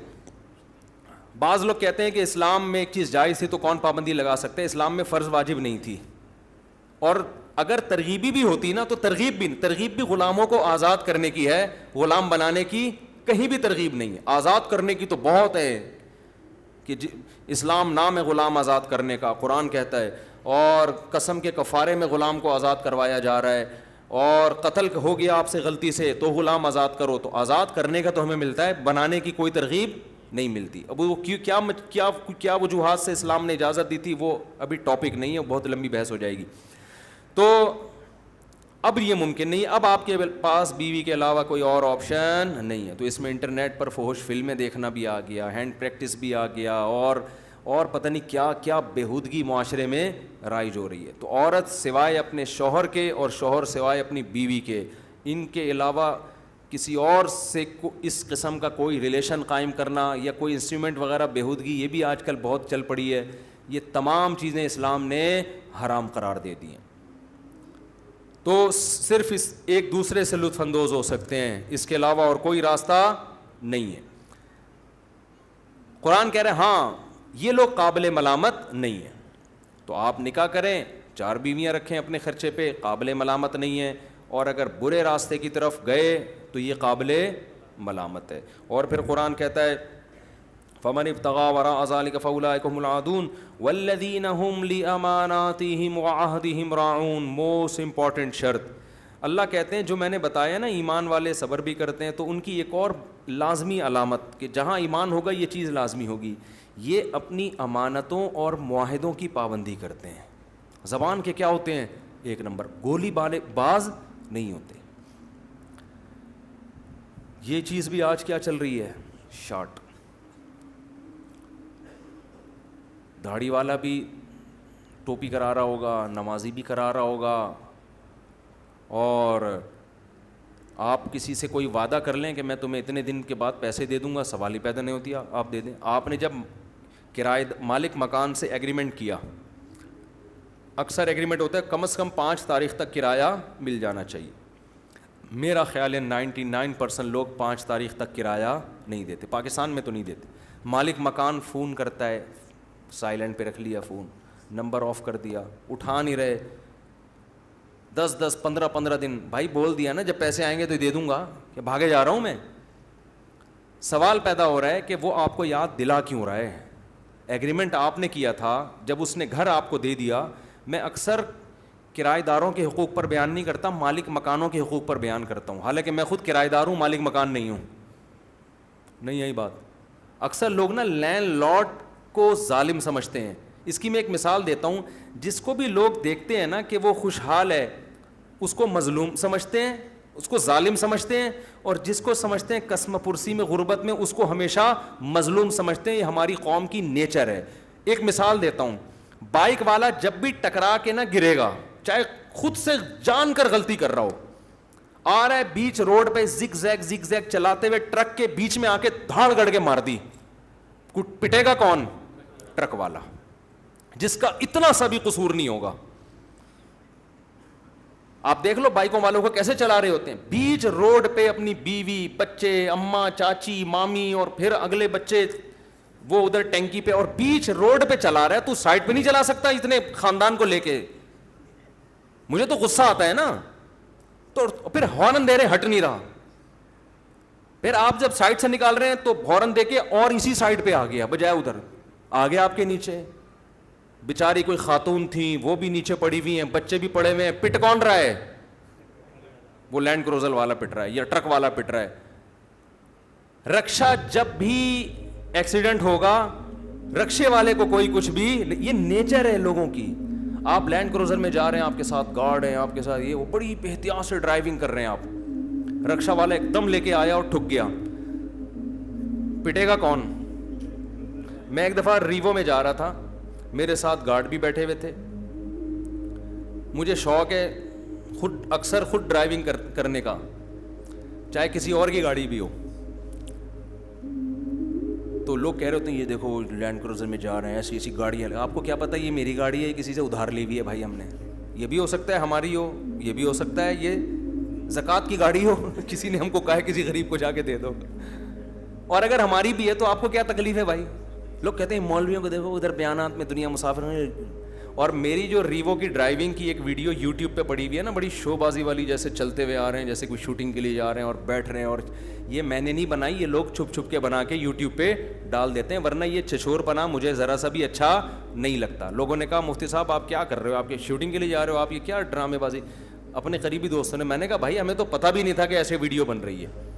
بعض لوگ کہتے ہیں کہ اسلام میں ایک چیز جائز تھی تو کون پابندی لگا سکتے ہیں، اسلام میں فرض واجب نہیں تھی، اور اگر ترغیبی بھی ہوتی نا تو ترغیب بھی غلاموں کو آزاد کرنے کی ہے، غلام بنانے کی کہیں بھی ترغیب نہیں ہے. آزاد کرنے کی تو بہت ہے کہ اسلام نام ہے غلام آزاد کرنے کا، قرآن کہتا ہے، اور قسم کے کفارے میں غلام کو آزاد کروایا جا رہا ہے، اور قتل ہو گیا آپ سے غلطی سے تو غلام آزاد کرو. تو آزاد کرنے کا تو ہمیں ملتا ہے، بنانے کی کوئی ترغیب نہیں ملتی. اب وہ کیا وجوہات سے اسلام نے اجازت دی تھی وہ ابھی ٹاپک نہیں ہے، بہت لمبی بحث ہو جائے گی. تو اب یہ ممکن نہیں، اب آپ کے پاس بیوی کے علاوہ کوئی اور آپشن نہیں ہے. تو اس میں انٹرنیٹ پر فحش فلمیں دیکھنا بھی آ گیا، ہینڈ پریکٹس بھی آ گیا، اور پتہ نہیں کیا کیا بےہودگی معاشرے میں رائج ہو رہی ہے. تو عورت سوائے اپنے شوہر کے اور شوہر سوائے اپنی بیوی کے، ان کے علاوہ کسی اور سے اس قسم کا کوئی ریلیشن قائم کرنا یا کوئی انسٹرومنٹ وغیرہ بےہودگی، یہ بھی آج کل بہت چل پڑی ہے. یہ تمام چیزیں اسلام نے حرام قرار دے دی ہیں. تو صرف اس ایک دوسرے سے لطف اندوز ہو سکتے ہیں، اس کے علاوہ اور کوئی راستہ نہیں ہے. قرآن کہہ رہے ہیں ہاں یہ لوگ قابل ملامت نہیں ہیں. تو آپ نکاح کریں، 4 بیویاں رکھیں اپنے خرچے پہ، قابل ملامت نہیں ہیں. اور اگر برے راستے کی طرف گئے تو یہ قابل ملامت ہے. اور پھر قرآن کہتا ہے فمن ابتغى وراء ذلك فاولئك هم العادون والذین هم لاماناتهم وعهدهم راعون. موسٹ امپورٹنٹ شرط اللہ کہتے ہیں جو میں نے بتایا نا، ایمان والے صبر بھی کرتے ہیں، تو ان کی ایک اور لازمی علامت کہ جہاں ایمان ہوگا یہ چیز لازمی ہوگی، یہ اپنی امانتوں اور معاہدوں کی پابندی کرتے ہیں. زبان کے کیا ہوتے ہیں؟ 1 نمبر، گولی باز نہیں ہوتے. یہ چیز بھی آج کیا چل رہی ہے؟ شارٹ. داڑھی والا بھی ٹوپی کرا رہا ہوگا، نمازی بھی کرا رہا ہوگا، اور آپ کسی سے کوئی وعدہ کر لیں کہ میں تمہیں اتنے دن کے بعد پیسے دے دوں گا، سوال ہی پیدا نہیں ہوتی آپ دے دیں. آپ نے جب کرائے مالک مکان سے ایگریمنٹ کیا، اکثر ایگریمنٹ ہوتا ہے کم از کم 5 تاریخ تک کرایہ مل جانا چاہیے. میرا خیال ہے 99% لوگ 5 تاریخ تک کرایہ نہیں دیتے. پاکستان میں تو نہیں دیتے. مالک مکان فون کرتا ہے، سائلنٹ پہ رکھ لیا فون، نمبر آف کر دیا، اٹھا نہیں رہے، 10 15 دن. بھائی بول دیا نا جب پیسے آئیں گے تو دے دوں گا، کہ بھاگے جا رہا ہوں میں. سوال پیدا ہو رہا ہے کہ وہ آپ کو یاد دلا کیوں رہا ہے؟ ایگریمنٹ آپ نے کیا تھا، جب اس نے گھر آپ کو دے دیا. میں اکثر کرایہ داروں کے حقوق پر بیان نہیں کرتا، مالک مکانوں کے حقوق پر بیان کرتا ہوں، حالانکہ میں خود کرایہ دار ہوں، مالک مکان نہیں ہوں. نہیں یہی بات. اکثر لوگ نا لینڈ لارڈ کو ظالم سمجھتے ہیں. اس کی میں ایک مثال دیتا ہوں. جس کو بھی لوگ دیکھتے ہیں نا کہ وہ خوشحال ہے، اس کو مظلوم سمجھتے ہیں، اس کو ظالم سمجھتے ہیں، اور جس کو سمجھتے ہیں قسم پرسی میں غربت میں، اس کو ہمیشہ مظلوم سمجھتے ہیں. یہ ہماری قوم کی نیچر ہے. ایک مثال دیتا ہوں. بائک والا جب بھی ٹکرا کے نہ گرے گا، چاہے خود سے جان کر غلطی کر رہا ہو، آ رہا ہے بیچ روڈ پہ زگ زیگ چلاتے ہوئے، ٹرک کے بیچ میں آ کے دھاڑ گڑ کے مار دی، پٹے گا کون؟ ٹرک والا، جس کا اتنا سا بھی قصور نہیں ہوگا. آپ دیکھ لو بائکوں والوں کو کیسے چلا رہے ہوتے ہیں، بیچ روڈ پہ اپنی بیوی، بچے، اماں، چاچی، مامی، اور پھر اگلے بچے وہ ادھر ٹینکی پہ، اور بیچ روڈ پہ چلا رہا ہے. تو سائڈ پہ نہیں چلا سکتا اتنے خاندان کو لے کے؟ مجھے تو غصہ آتا ہے نا. تو پھر ہارن دے رہے، ہٹ نہیں رہا. پھر آپ جب سائڈ سے نکال رہے ہیں تو ہارن دے کے اور اسی سائڈ پہ آ گیا، بجائے ادھر آ گیا آپ کے نیچے. بیچاری کوئی خاتون تھیں، وہ بھی نیچے پڑی ہوئی ہیں، بچے بھی پڑے ہوئے ہیں. پٹ کون رہا ہے؟ وہ لینڈ کروزر والا پٹ رہا ہے یا ٹرک والا پٹ رہا ہے. رکشا جب بھی ایکسیڈنٹ ہوگا، رکشے والے کو کوئی کچھ بھی، یہ نیچر ہے لوگوں کی. آپ لینڈ کروزر میں جا رہے ہیں، آپ کے ساتھ گارڈ ہیں، آپ کے ساتھ یہ وہ بڑی احتیاط سے ڈرائیونگ کر رہے ہیں آپ، رکشہ والا ایک دم لے کے آیا اور ٹھک گیا، پٹے گا کون؟ میں ایک دفعہ ریوو میں جا رہا تھا، میرے ساتھ گارڈ بھی بیٹھے ہوئے تھے. مجھے شوق ہے اکثر خود ڈرائیونگ کرنے کا، چاہے کسی اور کی گاڑی بھی ہو. تو لوگ کہہ رہے ہوتے ہیں یہ دیکھو لینڈ کروزر میں جا رہے ہیں، ایسی ایسی گاڑی ہے. آپ کو کیا پتہ یہ میری گاڑی ہے، کسی سے ادھار لی ہوئی ہے بھائی ہم نے. یہ بھی ہو سکتا ہے ہماری ہو، یہ بھی ہو سکتا ہے یہ زکوٰۃ کی گاڑی ہو، کسی نے ہم کو کہا ہے کسی غریب کو جا کے دے دو. اور اگر ہماری بھی ہے تو آپ کو کیا تکلیف ہے بھائی؟ لوگ کہتے ہیں مولویوں کو دیکھو ادھر بیانات میں دنیا مسافر ہیں. اور میری جو ریوو کی ڈرائیونگ کی ایک ویڈیو یوٹیوب پہ پڑی ہوئی ہے نا, بڑی شو بازی والی, جیسے چلتے ہوئے آ رہے ہیں جیسے کوئی شوٹنگ کے لیے جا رہے ہیں اور بیٹھ رہے ہیں, اور یہ میں نے نہیں بنائی, یہ لوگ چھپ چھپ کے بنا کے یوٹیوب پہ ڈال دیتے ہیں, ورنہ یہ چھچور پنا مجھے ذرا سا بھی اچھا نہیں لگتا. لوگوں نے کہا مفتی صاحب آپ کیا کر رہے ہو, آپ کے شوٹنگ کے لیے جا رہے ہو, آپ یہ کیا ڈرامے بازی. اپنے قریبی دوستوں نے, میں نے کہا بھائی ہمیں تو پتہ بھی نہیں تھا کہ ایسے ویڈیو بن رہی ہے.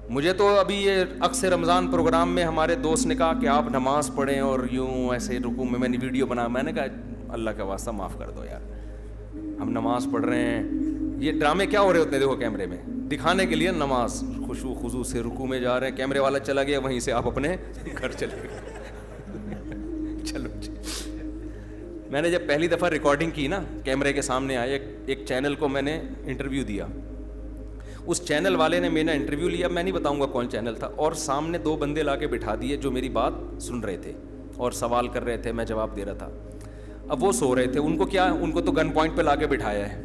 مجھے تو ابھی یہ اکثر رمضان پروگرام میں ہمارے دوست نے کہا کہ آپ نماز پڑھیں اور یوں ایسے رکوع میں نے ویڈیو بنا. میں نے کہا اللہ کا واسطہ معاف کر دو یار, ہم نماز پڑھ رہے ہیں. یہ ڈرامے کیا ہو رہے ہوتے ہیں دیکھو کیمرے میں دکھانے کے لیے, نماز خشوع خضوع سے رکوع میں جا رہے ہیں, کیمرے والا چلا گیا, وہیں سے آپ اپنے گھر چلے گئے. چلو جی. میں نے جب پہلی دفعہ ریکارڈنگ کی نا, کیمرے کے سامنے آئے, ایک چینل کو میں نے انٹرویو دیا. اس چینل والے نے میرا انٹرویو لیا, میں نہیں بتاؤں گا کون چینل تھا, اور سامنے 2 بندے لا کے بٹھا دیے جو میری بات سن رہے تھے اور سوال کر رہے تھے, میں جواب دے رہا تھا. اب وہ سو رہے تھے, ان کو کیا, ان کو تو گن پوائنٹ پہ لا کے بٹھایا ہے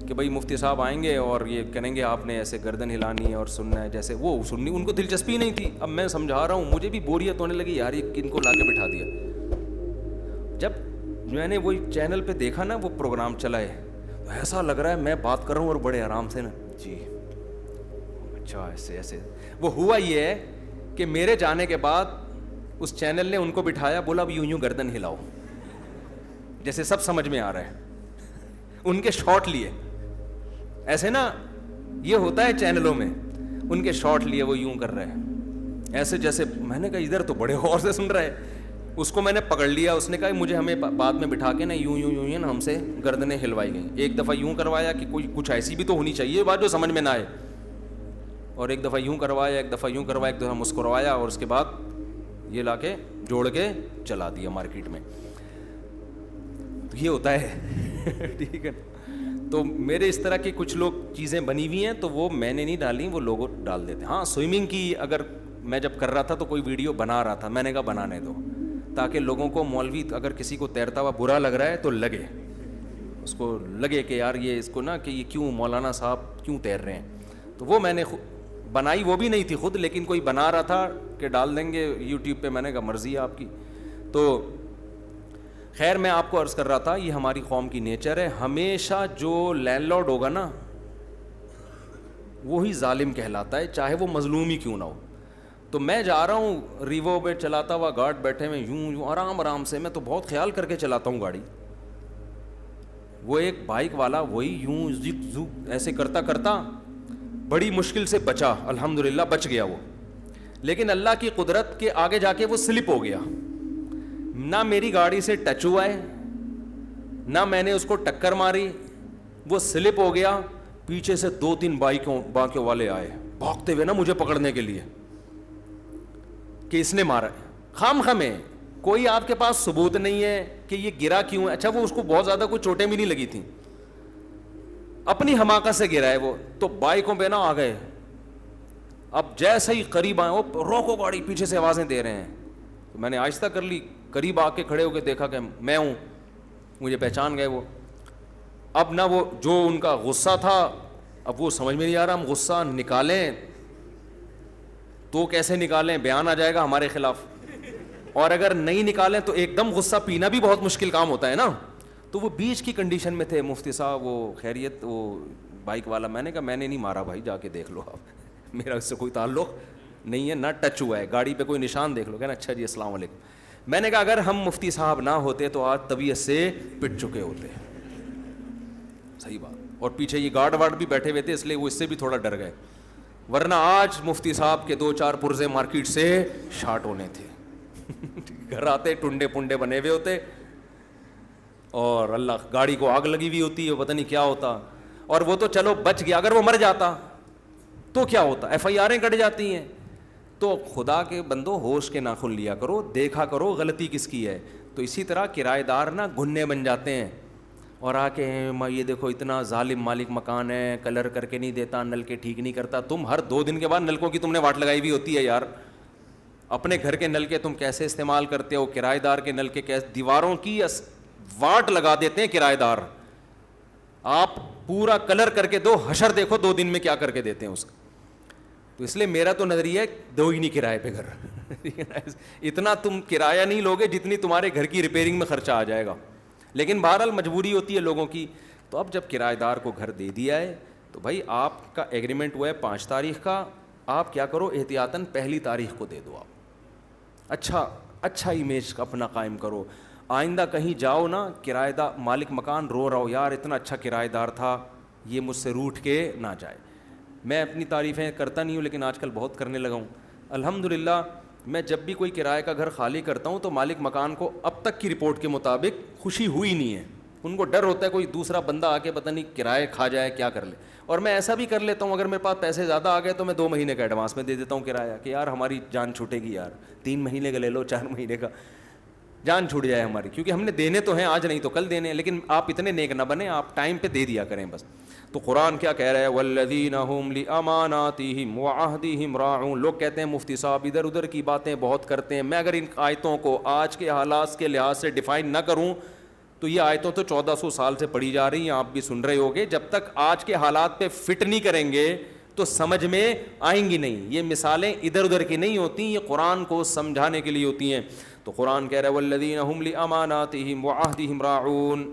کہ بھائی مفتی صاحب آئیں گے اور یہ کریں گے, آپ نے ایسے گردن ہلانی ہے اور سننا ہے, جیسے وہ سننی ان کو دلچسپی نہیں تھی. اب میں سمجھا رہا ہوں, مجھے بھی بوریت ہونے لگی یار, یہ کن کو لا کے بٹھا دیا. جب میں نے وہی چینل پہ دیکھا نا وہ پروگرام چلا ہے, ایسا لگ رہا ہے میں بات کر رہا ہوں اور بڑے آرام سے نا, جی اچھا ایسے ایسے. وہ ہوا یہ ہے کہ میرے جانے کے بعد اس چینل نے ان کو بٹھایا, بولا اب یوں گردن ہلاؤ, جیسے سب سمجھ میں آ رہا ہے. ان کے شارٹ لیے ایسے نا, یہ ہوتا ہے چینلوں میں, ان کے شارٹ لیے وہ یوں کر رہے ہیں ایسے جیسے. میں نے کہا ادھر تو بڑے غور سے سن رہا ہے. اس کو میں نے پکڑ لیا, اس نے کہا مجھے ہمیں بعد میں بٹھا کے نا یوں نا ہم سے گردنیں ہلوائی گئیں. ایک دفعہ یوں کروایا کہ کوئی کچھ ایسی بھی تو ہونی چاہیے بات جو سمجھ میں نہ آئے, اور ایک دفعہ یوں کروایا, ایک دفعہ یوں کروایا, ایک دفعہ مسکروایا, اور اس کے بعد یہ لا کے جوڑ کے چلا دیا مارکیٹ میں. تو یہ ہوتا ہے ٹھیک ہے. تو میرے اس طرح کی کچھ لوگ چیزیں بنی ہوئی ہیں تو وہ میں نے نہیں ڈالی, وہ لوگ ڈال دیتے ہیں. ہاں سوئمنگ کی اگر میں جب کر رہا تھا تو کوئی ویڈیو بنا رہا تھا, میں نے کہا بنانے دو, تاکہ لوگوں کو مولوی اگر کسی کو تیرتا ہوا برا لگ رہا ہے تو لگے, اس کو لگے کہ یار یہ اس کو نا کہ یہ کیوں مولانا صاحب کیوں تیر رہے ہیں. تو وہ میں نے بنائی, وہ بھی نہیں تھی خود, لیکن کوئی بنا رہا تھا کہ ڈال دیں گے یوٹیوب پہ. میں نے کہا مرضی ہے آپ کی. تو خیر میں آپ کو عرض کر رہا تھا, یہ ہماری قوم کی نیچر ہے, ہمیشہ جو لینڈ لارڈ ہوگا نا وہی ظالم کہلاتا ہے, چاہے وہ مظلوم ہی کیوں نہ ہو. تو میں جا رہا ہوں ریوو پہ, چلاتا ہوا گارڈ بیٹھے ہوئے یوں آرام آرام سے, میں تو بہت خیال کر کے چلاتا ہوں گاڑی. وہ ایک بائک والا وہی یوں زگ ایسے کرتا کرتا بڑی مشکل سے بچا, الحمدللہ بچ گیا وہ. لیکن اللہ کی قدرت کے آگے جا کے وہ سلپ ہو گیا. نہ میری گاڑی سے ٹچ ہوا ہے, نہ میں نے اس کو ٹکر ماری, وہ سلپ ہو گیا. پیچھے سے 2-3 بائکوں والے آئے بھاگتے ہوئے نا مجھے پکڑنے کے لیے کہ اس نے مارا. خام خمیں کوئی آپ کے پاس ثبوت نہیں ہے کہ یہ گرا کیوں ہے. اچھا وہ اس کو بہت زیادہ کوئی چوٹیں بھی نہیں لگی تھیں, اپنی حماقت سے گرا ہے وہ. تو بائکوں پہ نا آ گئے, اب جیسے ہی قریب آئے وہ روکو گاڑی, پیچھے سے آوازیں دے رہے ہیں. میں نے آہستہ کر لی, قریب آ کے کھڑے ہو کے دیکھا کہ میں ہوں, مجھے پہچان گئے وہ. اب نہ وہ جو ان کا غصہ تھا, اب وہ سمجھ میں نہیں آ رہا ہم غصہ نکالیں تو کیسے نکالیں, بیان آ جائے گا ہمارے خلاف, اور اگر نہیں نکالیں تو ایک دم غصہ پینا بھی بہت مشکل کام ہوتا ہے نا. تو وہ بیچ کی کنڈیشن میں تھے. مفتی صاحب وہ خیریت, وہ بائک والا. میں نے کہا میں نے نہیں مارا بھائی, جا کے دیکھ لو آپ, میرا اس سے کوئی تعلق نہیں ہے, نہ ٹچ ہوا ہے, گاڑی پہ کوئی نشان دیکھ لو. کہنا اچھا جی السلام علیکم. میں نے کہا اگر ہم مفتی صاحب نہ ہوتے تو آج طبیعت سے پٹ چکے ہوتے. صحیح بات. اور پیچھے یہ گارڈ وارڈ بھی بیٹھے ہوئے تھے, اس لیے وہ اس سے بھی تھوڑا ڈر گئے, ورنہ آج مفتی صاحب کے 2-4 پرزے مارکیٹ سے شارٹ ہونے تھے. گھر آتے ٹنڈے پنڈے بنے ہوئے ہوتے, اور اللہ گاڑی کو آگ لگی ہوئی ہوتی ہے, پتہ نہیں کیا ہوتا. اور وہ تو چلو بچ گیا, اگر وہ مر جاتا تو کیا ہوتا, FIR کٹ جاتی ہیں. تو خدا کے بندو ہوش کے ناخن لیا کرو, دیکھا کرو غلطی کس کی ہے. تو اسی طرح کرایہ دار نا گھنے بن جاتے ہیں, اور آ کے یہ دیکھو اتنا ظالم مالک مکان ہے, کلر کر کے نہیں دیتا, نل کے ٹھیک نہیں کرتا. تم ہر 2 دن کے بعد نلکوں کی تم نے واٹ لگائی ہوئی ہوتی ہے یار. اپنے گھر کے نل کے تم کیسے استعمال کرتے ہو, کرایہ دار کے نل کے کیسے, دیواروں کی واٹ لگا دیتے ہیں کرایہ دار. آپ پورا کلر کر کے دو, حشر دیکھو 2 دن میں کیا کر کے دیتے ہیں اس کا. تو اس لیے میرا تو نظریہ ہے دو ہی نہیں کرائے پہ گھر اتنا تم کرایہ نہیں لوگے جتنی تمہارے گھر کی ریپیئرنگ میں خرچہ آ جائے گا. لیکن بہرحال مجبوری ہوتی ہے لوگوں کی. تو اب جب کرایہ دار کو گھر دے دیا ہے تو بھائی آپ کا ایگریمنٹ ہوا ہے 5 تاریخ کا, آپ کیا کرو احتیاطاً 1 تاریخ کو دے دو. آپ اچھا امیج اپنا قائم کرو. آئندہ کہیں جاؤ نا, کرایہ دار مالک مکان رو رہا ہو یار اتنا اچھا کرایہ دار تھا, یہ مجھ سے روٹھ کے نہ جائے. میں اپنی تعریفیں کرتا نہیں ہوں لیکن آج کل بہت کرنے لگا ہوں. الحمدللہ میں جب بھی کوئی کرایہ کا گھر خالی کرتا ہوں تو مالک مکان کو اب تک کی رپورٹ کے مطابق خوشی ہوئی نہیں ہے. ان کو ڈر ہوتا ہے کوئی دوسرا بندہ آ کے پتہ نہیں کرایہ کھا جائے کیا کر لے. اور میں ایسا بھی کر لیتا ہوں, اگر میرے پاس پیسے زیادہ آ گئے تو میں 2 مہینے کا ایڈوانس میں دے دیتا ہوں کرایہ, کہ یار ہماری جان چھوٹے گی یار, 3 مہینے کا لے لو, 4 مہینے کا, جان چھوٹ جائے ہماری, کیونکہ ہم نے دینے تو ہیں آج نہیں تو کل دینے. لیکن آپ اتنے نیک نہ بنیں, آپ ٹائم پہ دے دیا کریں بس. تو قرآن کیا کہہ رہا ہے, والذین هم لاماناتہم وعہدہم راعون. لوگ کہتے ہیں مفتی صاحب ادھر ادھر کی باتیں بہت کرتے ہیں. میں اگر ان آیتوں کو آج کے حالات کے لحاظ سے ڈیفائن نہ کروں تو یہ آیتوں تو 1400 سال سے پڑھی جا رہی ہیں, آپ بھی سن رہے ہوگے. جب تک آج کے حالات پہ فٹ نہیں کریں گے تو سمجھ میں آئیں گی نہیں. یہ مثالیں ادھر ادھر کی نہیں ہوتی, یہ قرآن کو سمجھانے کے لیے ہوتی ہیں. تو قرآن کہہ رہا ہے والذین هم لاماناتہم وعہدہم راعون.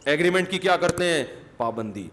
ایگریمنٹ کی کیا کرتے ہیں, پابندی.